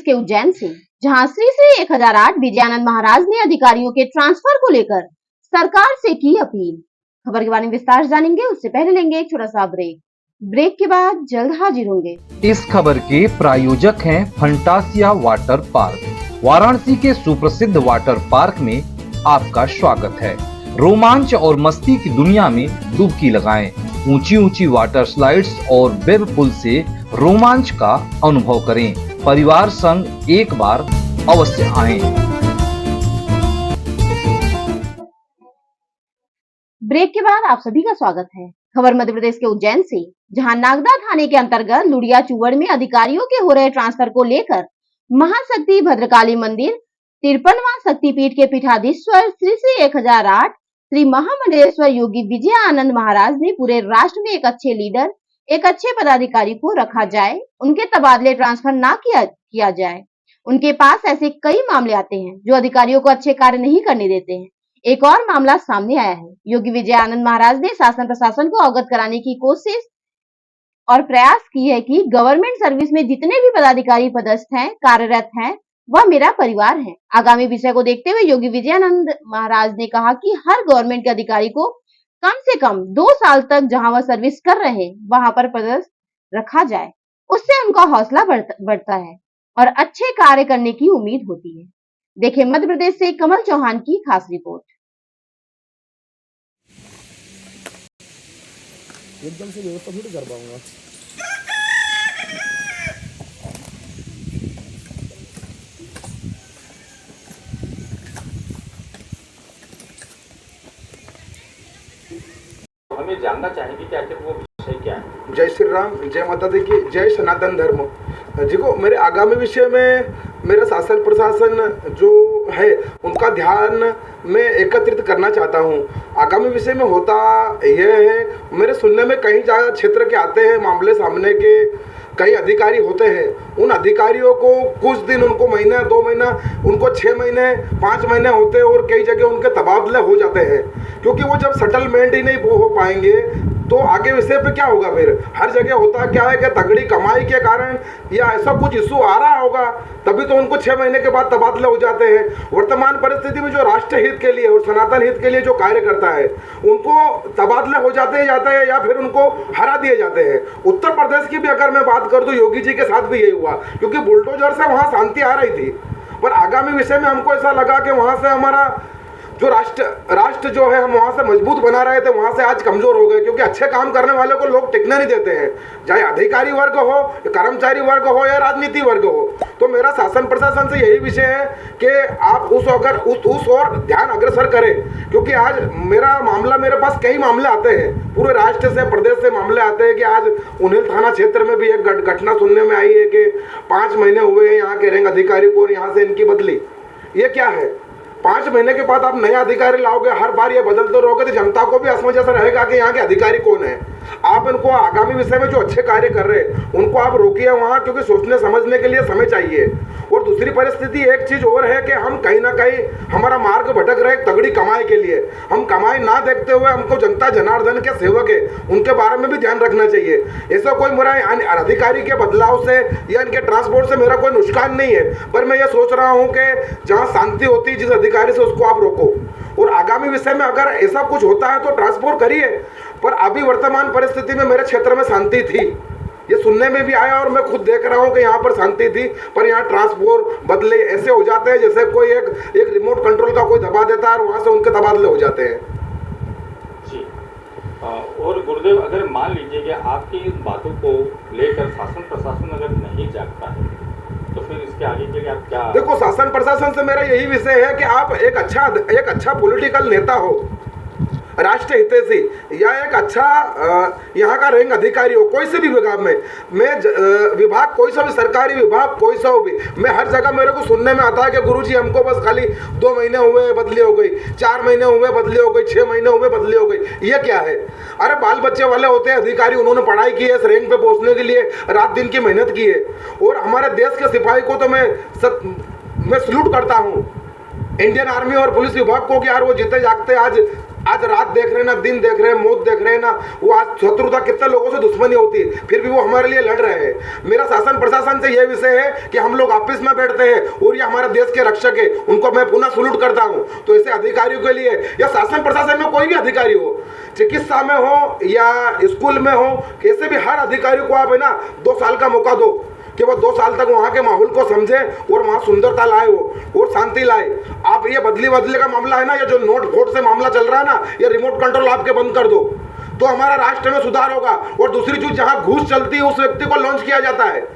के उज्जैन से, जहां श्री श्री 1008 विजयानंद महाराज ने अधिकारियों के ट्रांसफर को लेकर सरकार से की अपील। खबर के बारे में विस्तार से जानेंगे, उससे पहले लेंगे एक छोटा सा ब्रेक के बाद जल्द हाजिर होंगे। इस खबर के प्रायोजक हैं फंटासिया वाटर पार्क। वाराणसी के सुप्रसिद्ध वाटर पार्क में आपका स्वागत है। रोमांच और मस्ती की दुनिया में डुबकी लगाएं। ऊंची ऊंची वाटर स्लाइड्स और वेब पुल से रोमांच का अनुभव करें। परिवार संग एक बार अवश्य आएं। ब्रेक के बाद आप सभी का स्वागत है। खबर मध्य प्रदेश के उज्जैन से, जहां नागदा थाने के अंतर्गत लुड़िया चुवड़ में अधिकारियों के हो रहे ट्रांसफर को लेकर महाशक्ति भद्रकाली मंदिर 53वां शक्तिपीठ के पीठाधीश्वर श्री श्री 1008 श्री महामंडलेश्वर योगी विजय आनंद महाराज ने पूरे राष्ट्र में एक अच्छे लीडर, एक अच्छे पदाधिकारी को रखा जाए, उनके तबादले ट्रांसफर ना किया जाए। उनके पास ऐसे कई मामले आते हैं जो अधिकारियों को अच्छे कार्य नहीं करने देते हैं। एक और मामला सामने आया है। योगी विजय आनंद महाराज ने शासन प्रशासन को अवगत कराने की कोशिश और प्रयास की है कि गवर्नमेंट सर्विस में जितने भी पदाधिकारी पदस्थ हैं, कार्यरत हैं, वह मेरा परिवार है। आगामी विषय को देखते हुए योगी विजयानंद महाराज ने कहा कि हर गवर्नमेंट के अधिकारी को कम से कम 2 साल तक जहां वह सर्विस कर रहे हैं वहां पर पदस्थ रखा जाए। उससे उनका हौसला बढ़ता है और अच्छे कार्य करने की उम्मीद होती है। देखिए मध्य प्रदेश से कमल चौहान की खास रिपोर्ट। एकदम से व्यवस्था थोड़ी कर पाऊंगा। हमें जानना चाहेंगे कि आखिर वो विषय क्या है। जय श्री राम, जय माता दी की, जय सनातन धर्म जी को। मेरे आगामी विषय में मेरा शासन प्रशासन जो है उनका ध्यान मैं एकत्रित करना चाहता हूँ। आगामी विषय में होता यह है, मेरे सुनने में कई जगह क्षेत्र के आते हैं मामले सामने के, कई अधिकारी होते हैं। उन अधिकारियों को कुछ दिन, उनको महीना 2 महीना, उनको 6 महीने 5 महीने होते हैं और कई जगह उनके तबादले हो जाते हैं, क्योंकि वो जब सेटलमेंट ही नहीं हो पाएंगे तो आगे विषय पे क्या होगा। फिर हर जगह होता क्या है कि तगड़ी कमाई के कारण या ऐसा कुछ इशू आ रहा होगा तभी तो उनको 6 महीने के बाद तबादले हो जाते हैं। वर्तमान परिस्थिति में जो राष्ट्र हित के लिए और सनातन हित के लिए जो कार्य करता है उनको तबादले हो जाते हैं या फिर उनको हरा दिए जाते हैं। उत्तर प्रदेश की भी अगर मैं बात कर दूं, योगी जी के साथ भी यही हुआ, क्योंकि बुलडोजर से वहां शांति आ रही थी, पर आगामी विषय में हमको ऐसा लगा कि वहां से हमारा जो राष्ट्र जो है हम वहां से मजबूत बना रहे थे, वहां से आज कमजोर हो गए, क्योंकि अच्छे काम करने वाले को लोग टिकने नहीं देते हैं, चाहे अधिकारी वर्ग हो, कर्मचारी वर्ग हो या राजनीति वर्ग हो। तो मेरा शासन प्रशासन से यही विषय है कि आप उस और ध्यान अग्रसर करें, क्योंकि आज मेरे पास कई मामले आते हैं, पूरे राष्ट्र से, प्रदेश से मामले आते हैं कि आज उन्हेल थाना क्षेत्र में भी एक घटना सुनने में आई है कि 5 महीने हुए हैं यहाँ के रैंक अधिकारी को और यहाँ से इनकी बदली। ये क्या है? 5 महीने के बाद आप नया अधिकारी लाओगे, हर बार ये बदलते रहोगे तो जनता को भी असमंजस रहेगा कि यहाँ के अधिकारी कौन है। आप इनको आगामी विषय में जो अच्छे कार्य कर रहे हैं उनको आप रोकिए वहाँ, क्योंकि सोचने समझने के लिए समय चाहिए। और दूसरी परिस्थिति एक चीज और है कि हम कहीं ना कहीं हमारा मार्ग भटक रहे तगड़ी कमाई के लिए। हम कमाई ना देखते हुए हमको जनता जनार्दन के सेवक है उनके बारे में भी ध्यान रखना चाहिए। ऐसा कोई मेरा अधिकारी के बदलाव से या इनके ट्रांसपोर्ट से मेरा कोई नुकसान नहीं है, पर मैं ये सोच रहा हूँ कि जहाँ शांति होती है जिस अधिकारी से, उसको आप रोको। और आगामी विषय में अगर ऐसा कुछ होता है तो ट्रांसफर करिए, पर अभी वर्तमान परिस्थिति में मेरे क्षेत्र में शांति थी, ये सुनने में भी आया और मैं खुद देख रहा हूँ कि यहाँ पर शांति थी, पर यहाँ ट्रांसपोर्ट बदले ऐसे हो जाते हैं जैसे कोई एक रिमोट कंट्रोल का कोई दबा देता है और वहाँ से उनके तबादले हो जाते हैं जी। और गुरुदेव, अगर मान लीजिए कि आपकी इन बातों को लेकर शासन प्रशासन अगर नहीं जागता है तो फिर इसके आगे के लिए आप क्या? देखो, शासन प्रशासन से मेरा यही विषय है कि आप एक अच्छा पॉलिटिकल नेता हो, राष्ट्र हितैषी, या एक अच्छा यहाँ का रैंक अधिकारी हो, कोई से भी विभाग में, विभाग कोई सा भी, सरकारी विभाग कोई सा हो भी, मैं हर जगह मेरे को सुनने में आता है कि गुरुजी हमको बस खाली 2 महीने हुए बदली हो गई, 4 महीने हुए बदली हो गई, 6 महीने हुए बदली हो गई। ये क्या है? अरे बाल बच्चे वाले होते हैं अधिकारी, उन्होंने पढ़ाई की है, इस रैंक पे पहुंचने के लिए रात दिन की मेहनत की है। और हमारे देश के सिपाही को तो मैं सल्यूट करता हूँ, इंडियन आर्मी और पुलिस विभाग को कि यार वो जीते जागते आज आज रात देख रहे हैं ना, दिन देख रहे हैं, मौत देख रहे हैं ना, वो आज शत्रुता कितने लोगों से दुश्मनी होती है, फिर भी वो हमारे लिए लड़ रहे हैं। मेरा शासन प्रशासन से यह विषय है कि हम लोग ऑफिस में बैठते हैं और ये हमारे देश के रक्षक है, उनको मैं पुनः सल्यूट करता हूँ। तो ऐसे अधिकारियों के लिए या शासन प्रशासन में कोई भी अधिकारी हो, चिकित्सा में हो या स्कूल में हो, कैसे भी हर अधिकारी को आप है ना 2 साल का मौका दो कि वो 2 साल तक वहाँ के माहौल को समझे और वहाँ सुंदरता लाए हो और शांति लाए। आप ये बदली का मामला है ना, ये जो नोट वोट से मामला चल रहा है ना, ये रिमोट कंट्रोल आपके बंद कर दो तो हमारा राष्ट्र में सुधार होगा। और दूसरी चीज, जहाँ घूस चलती है उस व्यक्ति को लॉन्च किया जाता है।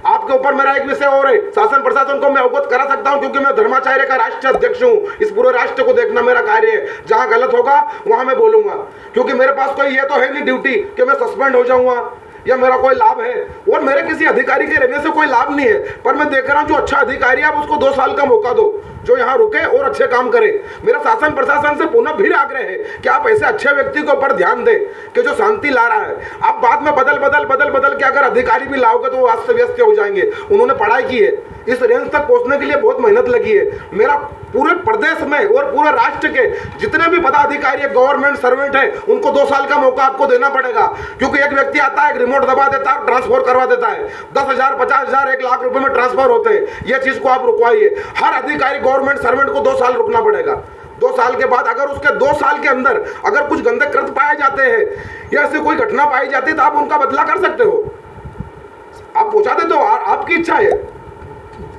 आपके ऊपर मेरा एक विषय और है, शासन प्रशासन को मैं अवगत करा सकता हूं क्योंकि मैं धर्माचार्य का राष्ट्रीय अध्यक्ष हूं। इस पूरे राष्ट्र को देखना मेरा कार्य है, जहां गलत होगा वहां मैं बोलूंगा, क्योंकि मेरे पास कोई ये तो है नहीं ड्यूटी कि मैं सस्पेंड हो जाऊंगा या मेरा कोई लाभ है, और मेरे किसी अधिकारी के रहने से कोई लाभ नहीं है। पर मैं देख रहा हूं जो अच्छा अधिकारी है आप उसको 2 साल का मौका दो, जो यहाँ रुके और अच्छे काम करे। मेरा शासन प्रशासन से पुनः फिर आग्रह है कि आप ऐसे अच्छे व्यक्ति के ऊपर ध्यान दें कि जो शांति ला रहा है। आप बाद में बदल के अगर अधिकारी भी लाओगे तो वो अस्त व्यस्त हो जाएंगे। उन्होंने पढ़ाई की है, इस रेंज तक पहुंचने के लिए बहुत मेहनत लगी है। मेरा पूरे प्रदेश में और पूरे राष्ट्र के जितने भी पदाधिकारी गवर्नमेंट सर्वेंट है उनको 2 साल का मौका आपको देना पड़ेगा, क्योंकि एक व्यक्ति आता है, एक रिमोट दबा देता है, ट्रांसफर करवा देता है, 10,000, 50,000, 1 लाख रुपए में ट्रांसफर होते हैं। ये चीज को आप रुकवाइए। हर अधिकारी गवर्नमेंट सर्वेंट को 2 साल रुकना पड़ेगा। 2 साल के बाद अगर उसके 2 साल के अंदर अगर कुछ गंदे कृत्य पाए जाते हैं या ऐसी कोई घटना पाई जाती है तो आप उनका बदला कर सकते हो, आप पहुंचा देते हो, आपकी इच्छा है।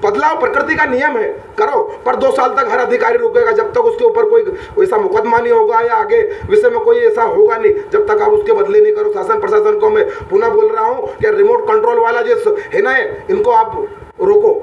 बदलाव प्रकृति का नियम है, करो, पर 2 साल तक हर अधिकारी रुकेगा जब तक उसके ऊपर कोई ऐसा मुकदमा नहीं होगा या आगे विषय में कोई ऐसा होगा नहीं, जब तक आप उसके बदले नहीं करो। शासन प्रशासन को मैं पुनः बोल रहा हूं कि रिमोट कंट्रोल वाला जो है ना, इनको आप रोको।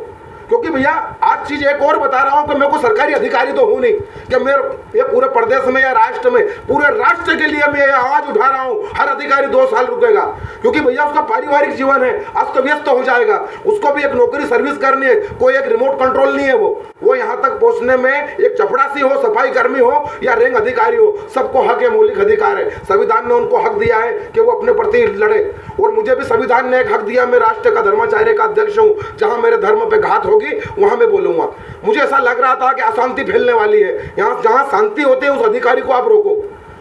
क्योंकि भैया आज चीज एक और बता रहा हूं कि मैं कोई सरकारी अधिकारी तो हूं नहीं कि मैं ये पूरे प्रदेश में या राष्ट्र में, पूरे राष्ट्र के लिए मैं आवाज उठा रहा हूं, हर अधिकारी 2 साल रुकेगा। क्योंकि भैया उसका पारिवारिक जीवन है, अस्त व्यस्त हो जाएगा, उसको भी एक नौकरी सर्विस करनी है, कोई एक रिमोट कंट्रोल नहीं है। वो यहाँ तक पहुंचने में एक चपड़ासी हो, सफाई कर्मी हो या रैंक अधिकारी हो, सबको हक है, मौलिक अधिकार है। संविधान ने उनको हक दिया है कि वो अपने प्रति लड़े, और मुझे भी संविधान ने एक हक दिया। मैं राष्ट्र का धर्माचार्य का अध्यक्ष हूँ, जहाँ मेरे धर्म पे घात होगी वहां मैं बोलूंगा। मुझे ऐसा लग रहा था कि अशांति फैलने वाली है, यहाँ जहां शांति होती है उस अधिकारी को आप रोको।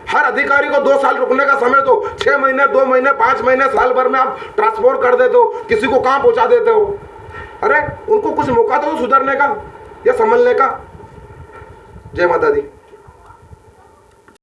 हर अधिकारी को 2 साल रुकने का समय दो। 6 महीने, 2 महीने, 5 महीने, साल भर में आप ट्रांसपोर्ट कर देते हो, किसी को कहां पहुंचा देते हो। अरे उनको कुछ मौका दो सुधरने का या संभलने का। जय माता दी।